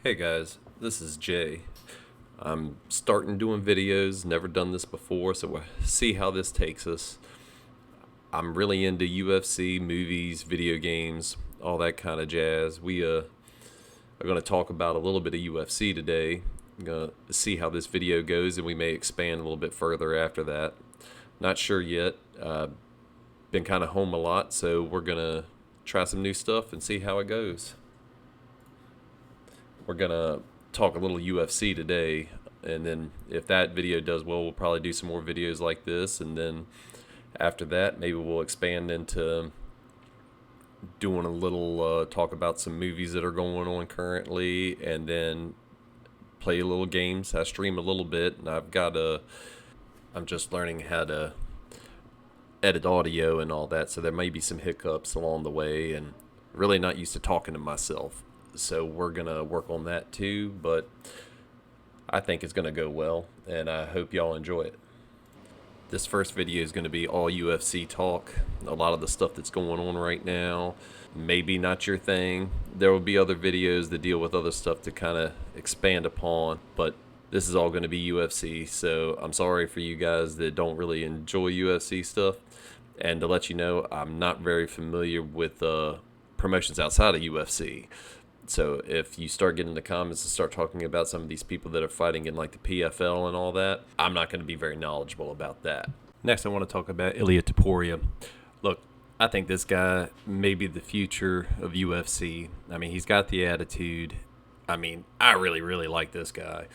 Hey guys, this is Jay. I'm starting doing videos, never done this before, so we'll see how this takes us. I'm really into UFC, movies, video games, all that kind of jazz. We are going to talk about a little bit of UFC today. I'm going to see how this video goes, and we may expand a little bit further after that. Not sure yet. Been kind of home a lot, so we're going to try some new stuff and see how it goes. We're going to talk a little UFC today, and then if that video does well, we'll probably do some more videos like this, and then after that, maybe we'll expand into doing a little talk about some movies that are going on currently, and then play a little games. I stream a little bit, and I'm just learning how to edit audio and all that, so there may be some hiccups along the way, and really not used to talking to myself. So we're going to work on that too, but I think it's going to go well, and I hope y'all enjoy it. This first video is going to be all UFC talk, a lot of the stuff that's going on right now. Maybe not your thing. There will be other videos that deal with other stuff to kind of expand upon, but this is all going to be UFC, so I'm sorry for you guys that don't really enjoy UFC stuff. And to let you know, I'm not very familiar with promotions outside of UFC. So if you start getting in the comments and start talking about some of these people that are fighting in like the PFL and all that, I'm not going to be very knowledgeable about that. Next, I want to talk about Ilia Topuria. Look, I think this guy may be the future of UFC. I mean, he's got the attitude. I mean, I really, really like this guy.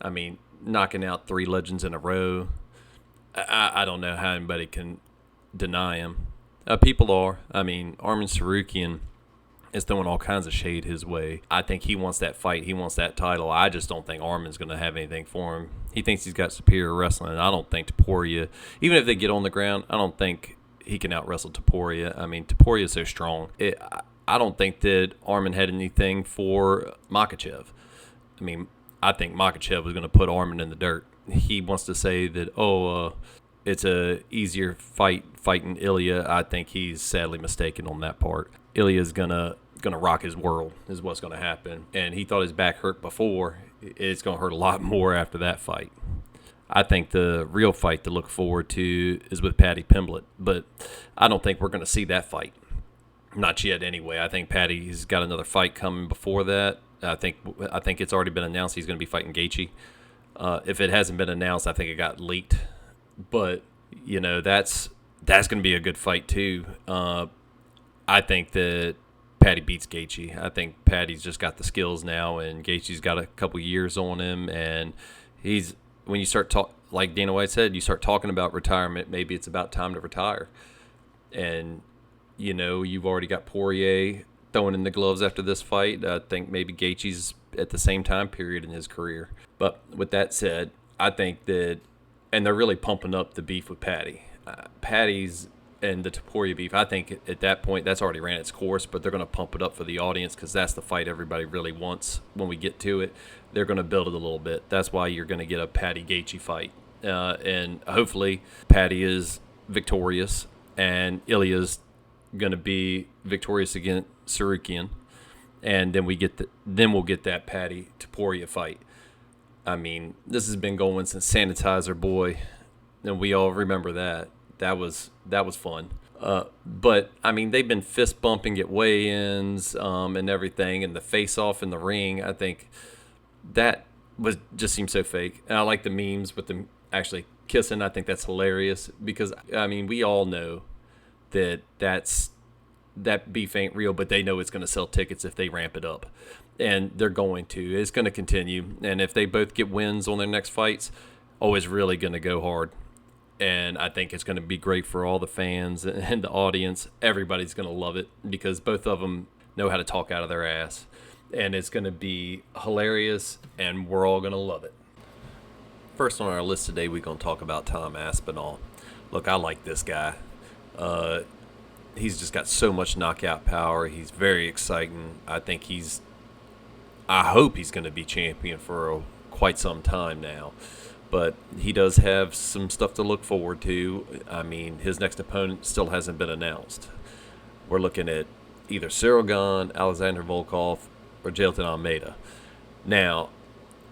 I mean, knocking out 3 legends in a row. I don't know how anybody can deny him. People are. I mean, Arman Sarukian is throwing all kinds of shade his way. I think he wants that fight. He wants that title. I just don't think Arman's going to have anything for him. He thinks he's got superior wrestling. I don't think Topuria, even if they get on the ground, I don't think he can out-wrestle Topuria. I mean, Topuria is so strong. I don't think that Arman had anything for Makhachev. I mean, I think Makhachev was going to put Arman in the dirt. He wants to say that, it's a easier fight fighting Ilia. I think he's sadly mistaken on that part. Ilya's gonna rock his world is what's gonna happen. And he thought his back hurt before. It's gonna hurt a lot more after that fight. I think the real fight to look forward to is with Paddy Pimblett, but I don't think we're gonna see that fight. Not yet, anyway. I think Paddy's got another fight coming before that. I think it's already been announced he's gonna be fighting Gaethje. If it hasn't been announced, I think it got leaked. But that's gonna be a good fight too. I think that Paddy beats Gaethje. I think Paddy's just got the skills now, and Gaethje's got a couple years on him. And when you start like Dana White said, you start talking about retirement. Maybe it's about time to retire. And you've already got Poirier throwing in the gloves after this fight. I think maybe Gaethje's at the same time period in his career. But with that said, I think that, and they're really pumping up the beef with Paddy. Paddy's and the Topuria beef, I think at that point that's already ran its course, but they're going to pump it up for the audience because that's the fight everybody really wants when we get to it. They're going to build it a little bit. That's why you're going to get a Paddy Gaethje fight. And hopefully Paddy is victorious and Ilya's going to be victorious against Sarukian. And then we'll get that Paddy Topuria fight. I mean, this has been going since Sanitizer Boy, and we all remember that. That was fun. But I mean, they've been fist bumping at weigh-ins and everything, and the face-off in the ring. I think that just seemed so fake. And I like the memes with them actually kissing. I think that's hilarious because I mean, we all know that beef ain't real, but they know it's going to sell tickets if they ramp it up. And they're going to. It's going to continue. And if they both get wins on their next fights, it's really going to go hard. And I think it's going to be great for all the fans and the audience. Everybody's going to love it because both of them know how to talk out of their ass. And it's going to be hilarious, and we're all going to love it. First on our list today, we're going to talk about Tom Aspinall. Look, I like this guy. He's just got so much knockout power. He's very exciting. I hope he's going to be champion for quite some time now. But he does have some stuff to look forward to. I mean, his next opponent still hasn't been announced. We're looking at either Cyril Gane, Alexander Volkov, or Jailton Almeida. Now,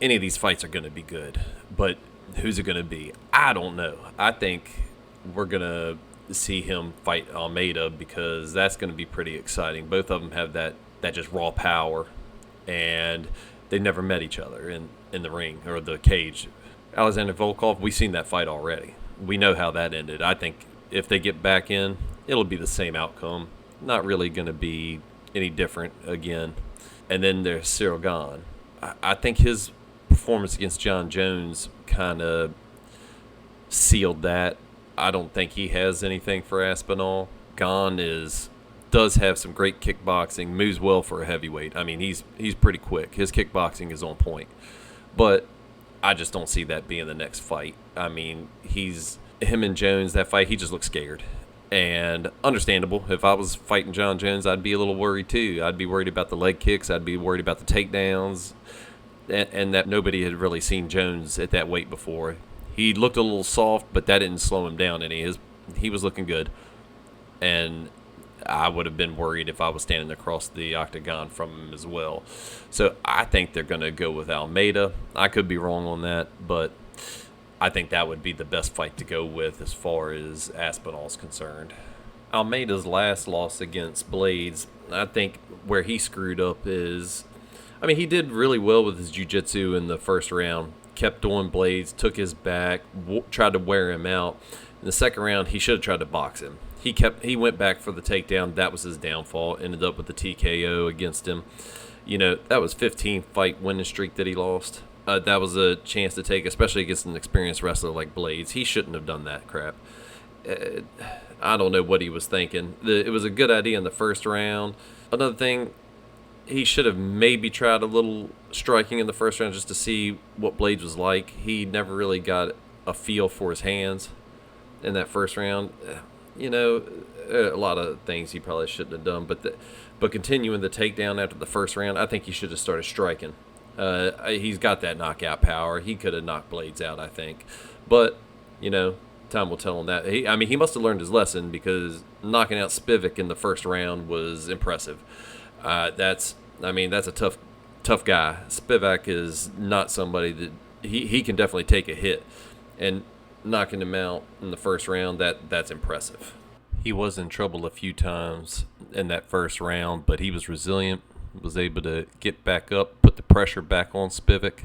any of these fights are going to be good, but who's it going to be? I don't know. I think we're going to see him fight Almeida because that's going to be pretty exciting. Both of them have that just raw power, and they never met each other in the ring or the cage. Alexander Volkov, we've seen that fight already. We know how that ended. I think if they get back in, it'll be the same outcome. Not really going to be any different again. And then there's Cyril Gahn. I think his performance against John Jones kind of sealed that. I don't think he has anything for Aspinall. Gahn does have some great kickboxing, moves well for a heavyweight. I mean, he's pretty quick. His kickboxing is on point. But I just don't see that being the next fight. I mean, him and Jones, that fight, he just looks scared. And understandable. If I was fighting John Jones, I'd be a little worried too. I'd be worried about the leg kicks. I'd be worried about the takedowns. And that nobody had really seen Jones at that weight before. He looked a little soft, but that didn't slow him down any. He was looking good. And I would have been worried if I was standing across the octagon from him as well. So I think they're going to go with Almeida. I could be wrong on that, but I think that would be the best fight to go with as far as Aspinall's concerned. Almeida's last loss against Blades, I think where he screwed up is, I mean, he did really well with his jiu-jitsu in the first round. Kept doing Blades, took his back, tried to wear him out. In the second round, he should have tried to box him. He went back for the takedown. That was his downfall. Ended up with the TKO against him. That was 15 fight winning streak that he lost. That was a chance to take, especially against an experienced wrestler like Blades. He shouldn't have done that crap. I don't know what he was thinking. It was a good idea in the first round. Another thing, he should have maybe tried a little striking in the first round just to see what Blades was like. He never really got a feel for his hands in that first round. A lot of things he probably shouldn't have done. But continuing the takedown after the first round, I think he should have started striking. He's got that knockout power. He could have knocked Blades out, I think. But, time will tell on that. He must have learned his lesson because knocking out Spivak in the first round was impressive. That's a tough guy. Spivak is not somebody that he can definitely take a hit, and knocking him out in the first round, that's impressive. He was in trouble a few times in that first round, but he was resilient, was able to get back up, put the pressure back on Spivak,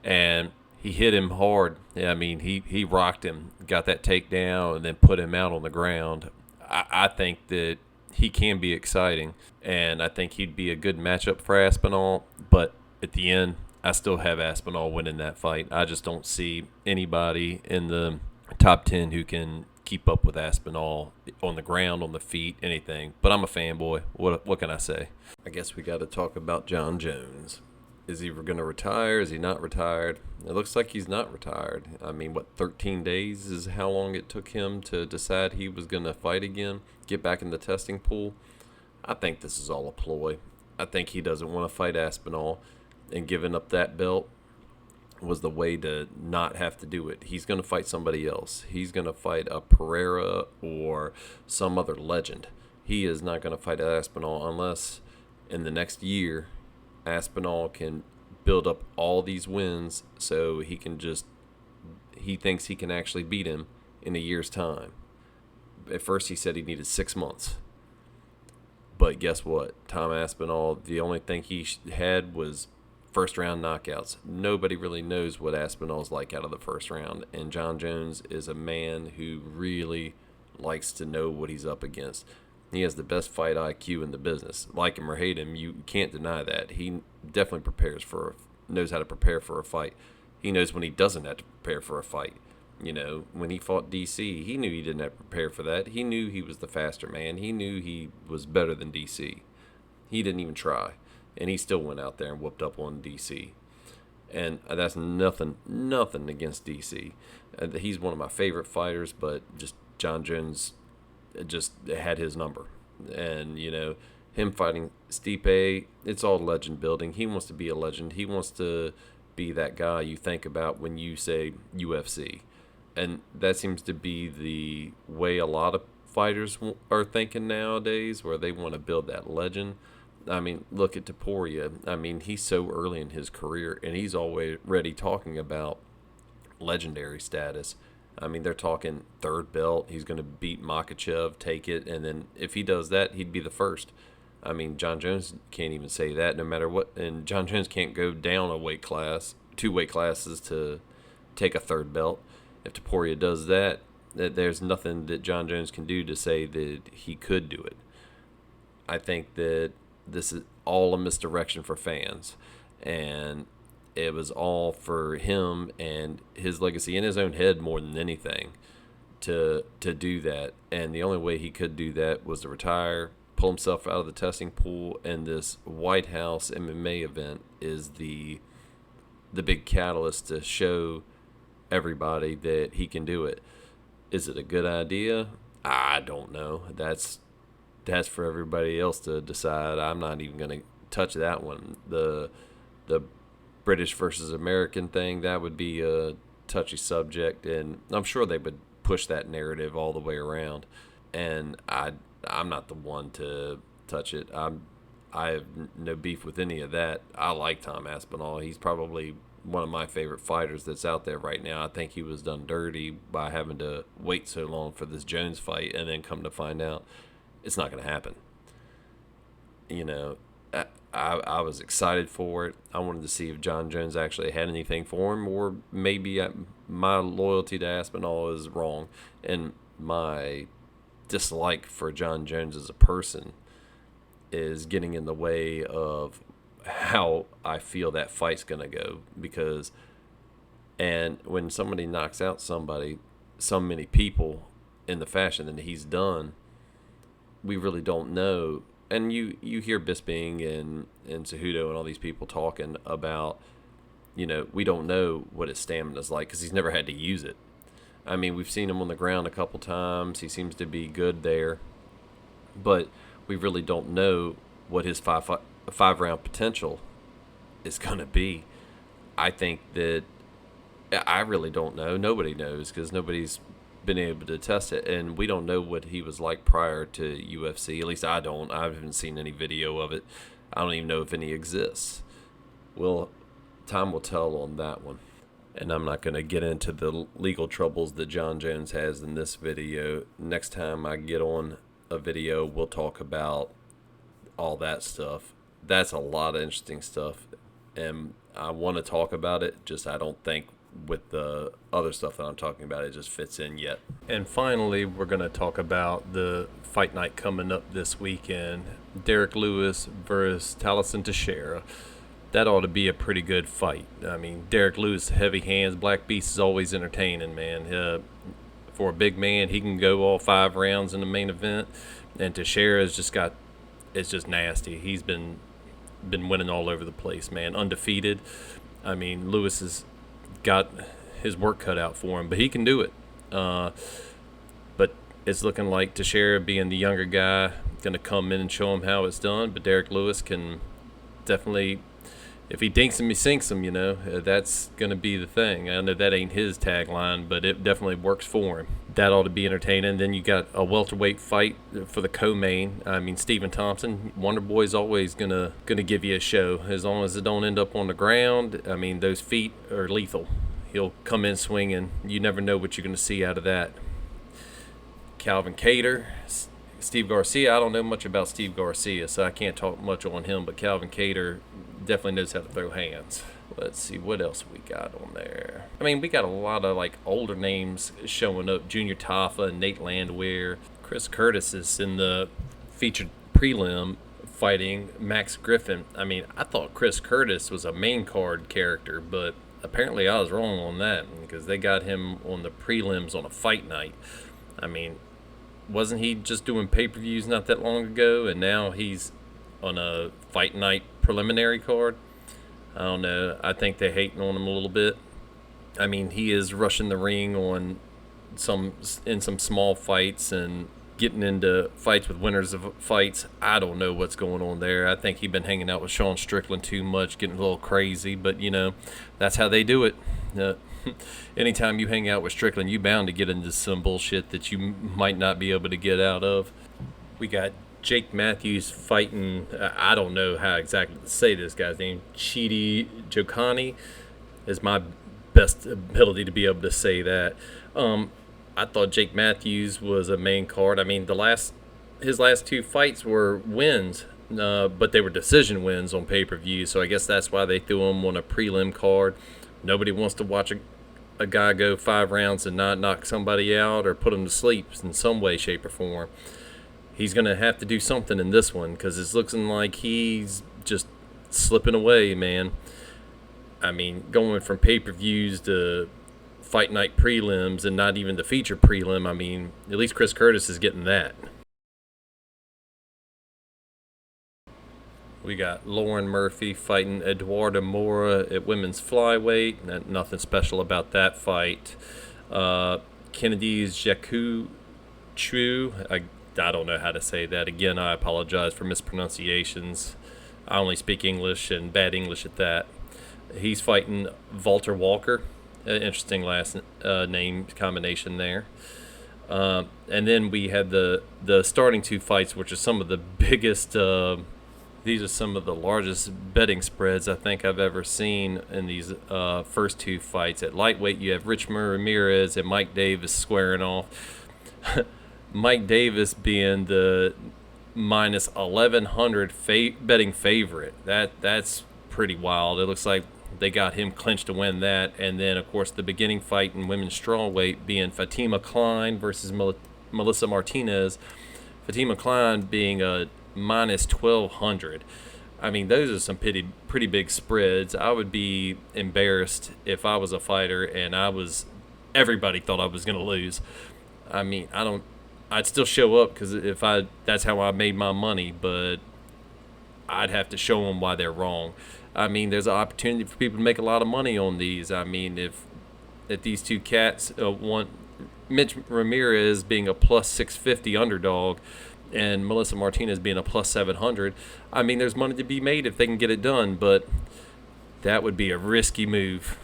and he hit him hard. He rocked him, got that takedown, and then put him out on the ground. I think that he can be exciting, and I think he'd be a good matchup for Aspinall, but at the end, I still have Aspinall winning that fight. I just don't see anybody in the top 10 who can keep up with Aspinall on the ground, on the feet, anything. But I'm a fanboy. What can I say? I guess we got to talk about John Jones. Is he going to retire? Is he not retired? It looks like he's not retired. 13 days is how long it took him to decide he was going to fight again, get back in the testing pool? I think this is all a ploy. I think he doesn't want to fight Aspinall, and giving up that belt was the way to not have to do it. He's going to fight somebody else. He's going to fight a Pereira or some other legend. He is not going to fight Aspinall unless in the next year Aspinall can build up all these wins so he thinks he can actually beat him in a year's time. At first he said he needed 6 months. But guess what? Tom Aspinall, the only thing he had was first round knockouts. Nobody really knows what Aspinall's like out of the first round, and John Jones is a man who really likes to know what he's up against. He has the best fight IQ in the business. Like him or hate him, you can't deny that. He definitely knows how to prepare for a fight. He knows when he doesn't have to prepare for a fight. When he fought DC, he knew he didn't have to prepare for that. He knew he was the faster man. He knew he was better than DC. He didn't even try. And he still went out there and whooped up on DC. And that's nothing against DC. He's one of my favorite fighters, but just John Jones just had his number. And, him fighting Stipe, it's all legend building. He wants to be a legend. He wants to be that guy you think about when you say UFC. And that seems to be the way a lot of fighters are thinking nowadays, where they want to build that legend. I mean, look at Taporia. I mean, he's so early in his career, and he's already talking about legendary status. I mean, they're talking third belt. He's going to beat Makachev, take it, and then if he does that, he'd be the first. I mean, John Jones can't even say that no matter what. And John Jones can't go down a weight class, 2 weight classes to take a third belt. If Taporia does that, there's nothing that John Jones can do to say that he could do it. I think that this is all a misdirection for fans. And it was all for him and his legacy in his own head more than anything to do that. And the only way he could do that was to retire, pull himself out of the testing pool, and this White House MMA event is the big catalyst to show everybody that he can do it. Is it a good idea? I don't know. That's for everybody else to decide. I'm not even going to touch that one. The British versus American thing, that would be a touchy subject, and I'm sure they would push that narrative all the way around. And I'm not the one to touch it. I have no beef with any of that. I like Tom Aspinall. He's probably one of my favorite fighters that's out there right now. I think he was done dirty by having to wait so long for this Jones fight and then come to find out it's not going to happen. You know, I was excited for it. I wanted to see if John Jones actually had anything for him, or maybe my loyalty to Aspinall is wrong, and my dislike for John Jones as a person is getting in the way of how I feel that fight's going to go. Because, and when somebody knocks out somebody, so many people in the fashion that he's done, we really don't know. And you hear Bisping and Cejudo and all these people talking about, you know, we don't know what his stamina's like because he's never had to use it. I mean, we've seen him on the ground a couple times. He seems to be good there. But we really don't know what his five-round potential is going to be. I think that I really don't know. Nobody knows because nobody's been able to test it. And we don't know what he was like prior to UFC. At least I don't. I haven't seen any video of it. I don't even know if any exists. Well, time will tell on that one. And I'm not going to get into the legal troubles that John Jones has in this video. Next time I get on a video, we'll talk about all that stuff. That's a lot of interesting stuff, and I want to talk about it, just I don't think with the other stuff that I'm talking about it just fits in yet. And finally, we're going to talk about the fight night coming up this weekend. Derek Lewis versus Taliesin Teixeira. That ought to be a pretty good fight. I mean, Derek Lewis, heavy hands, Black Beast is always entertaining, man. For a big man, he can go all 5 rounds in the main event. And Teixeira's it's just nasty. He's been winning all over the place, man. Undefeated. I mean, Lewis has got his work cut out for him, but he can do it. But it's looking like Teixeira, being the younger guy, going to come in and show him how it's done. But Derek Lewis can definitely, if he dinks him, he sinks him, you know. That's going to be the thing. I know that ain't his tagline, but it definitely works for him. That ought to be entertaining. Then you got a welterweight fight for the co-main. I mean, Stephen Thompson, Wonder Boy's always gonna give you a show as long as it don't end up on the ground. I mean, those feet are lethal. He'll come in swinging. You never know what you're gonna see out of that. Calvin Kattar, Steve Garcia. I don't know much about Steve Garcia, so I can't talk much on him. But Calvin Kattar definitely knows how to throw hands. Let's see what else we got on there. I mean, we got a lot of like older names showing up. Junior Tafa, Nate Landwehr. Chris Curtis is in the featured prelim fighting Max Griffin. I mean, I thought Chris Curtis was a main card character, but apparently I was wrong on that because they got him on the prelims on a fight night. I mean, wasn't he just doing pay-per-views not that long ago, and now he's on a fight night preliminary card? I don't know. I think they're hating on him a little bit. I mean, he is rushing the ring in some small fights and getting into fights with winners of fights. I don't know what's going on there. I think he's been hanging out with Sean Strickland too much, getting a little crazy. But, you know, that's how they do it. Anytime you hang out with Strickland, you're bound to get into some bullshit that you might not be able to get out of. We got Jake Matthews fighting, I don't know how exactly to say this guy's name, Chidi Jokani is my best ability to be able to say that. I thought Jake Matthews was a main card. I mean, his last two fights were wins, but they were decision wins on pay-per-view, so I guess that's why they threw him on a prelim card. Nobody wants to watch a guy go 5 rounds and not knock somebody out or put him to sleep in some way, shape, or form. He's going to have to do something in this one because it's looking like he's just slipping away, man. I mean, going from pay-per-views to fight night prelims and not even the feature prelim, I mean, at least Chris Curtis is getting that. We got Lauren Murphy fighting Eduarda Mora at women's flyweight. Nothing special about that fight. Kennedy's Jaku Chu. I don't know how to say that. Again, I apologize for mispronunciations. I only speak English, and bad English at that. He's fighting Walter Walker. Interesting last name combination there. And then we had the starting 2 fights, which are some of the biggest. These are some of the largest betting spreads I think I've ever seen in these first 2 fights. At lightweight, you have Rich Ramirez and Mike Davis squaring off. Mike Davis being the minus 1,100 betting favorite. That's pretty wild. It looks like they got him clinched to win that. And then, of course, the beginning fight in women's strawweight being Fatima Klein versus Melissa Martinez. Fatima Klein being a minus 1,200. I mean, those are some pretty big spreads. I would be embarrassed if I was a fighter and everybody thought I was going to lose. I mean, I'd still show up because that's how I made my money, but I'd have to show them why they're wrong. I mean, there's an opportunity for people to make a lot of money on these. I mean, if these 2 cats want Mitch Ramirez being a plus 650 underdog and Melissa Martinez being a plus 700, I mean, there's money to be made if they can get it done, but that would be a risky move.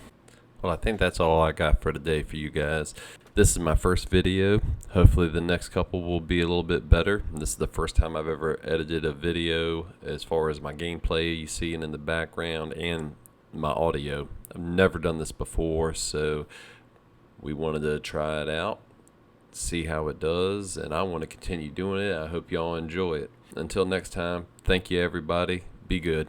Well, I think that's all I got for today for you guys. This is my first video. Hopefully the next couple will be a little bit better. This is the first time I've ever edited a video as far as my gameplay you see in the background and my audio. I've never done this before, so we wanted to try it out, see how it does, and I want to continue doing it. I hope y'all enjoy it. Until next time, thank you everybody. Be good.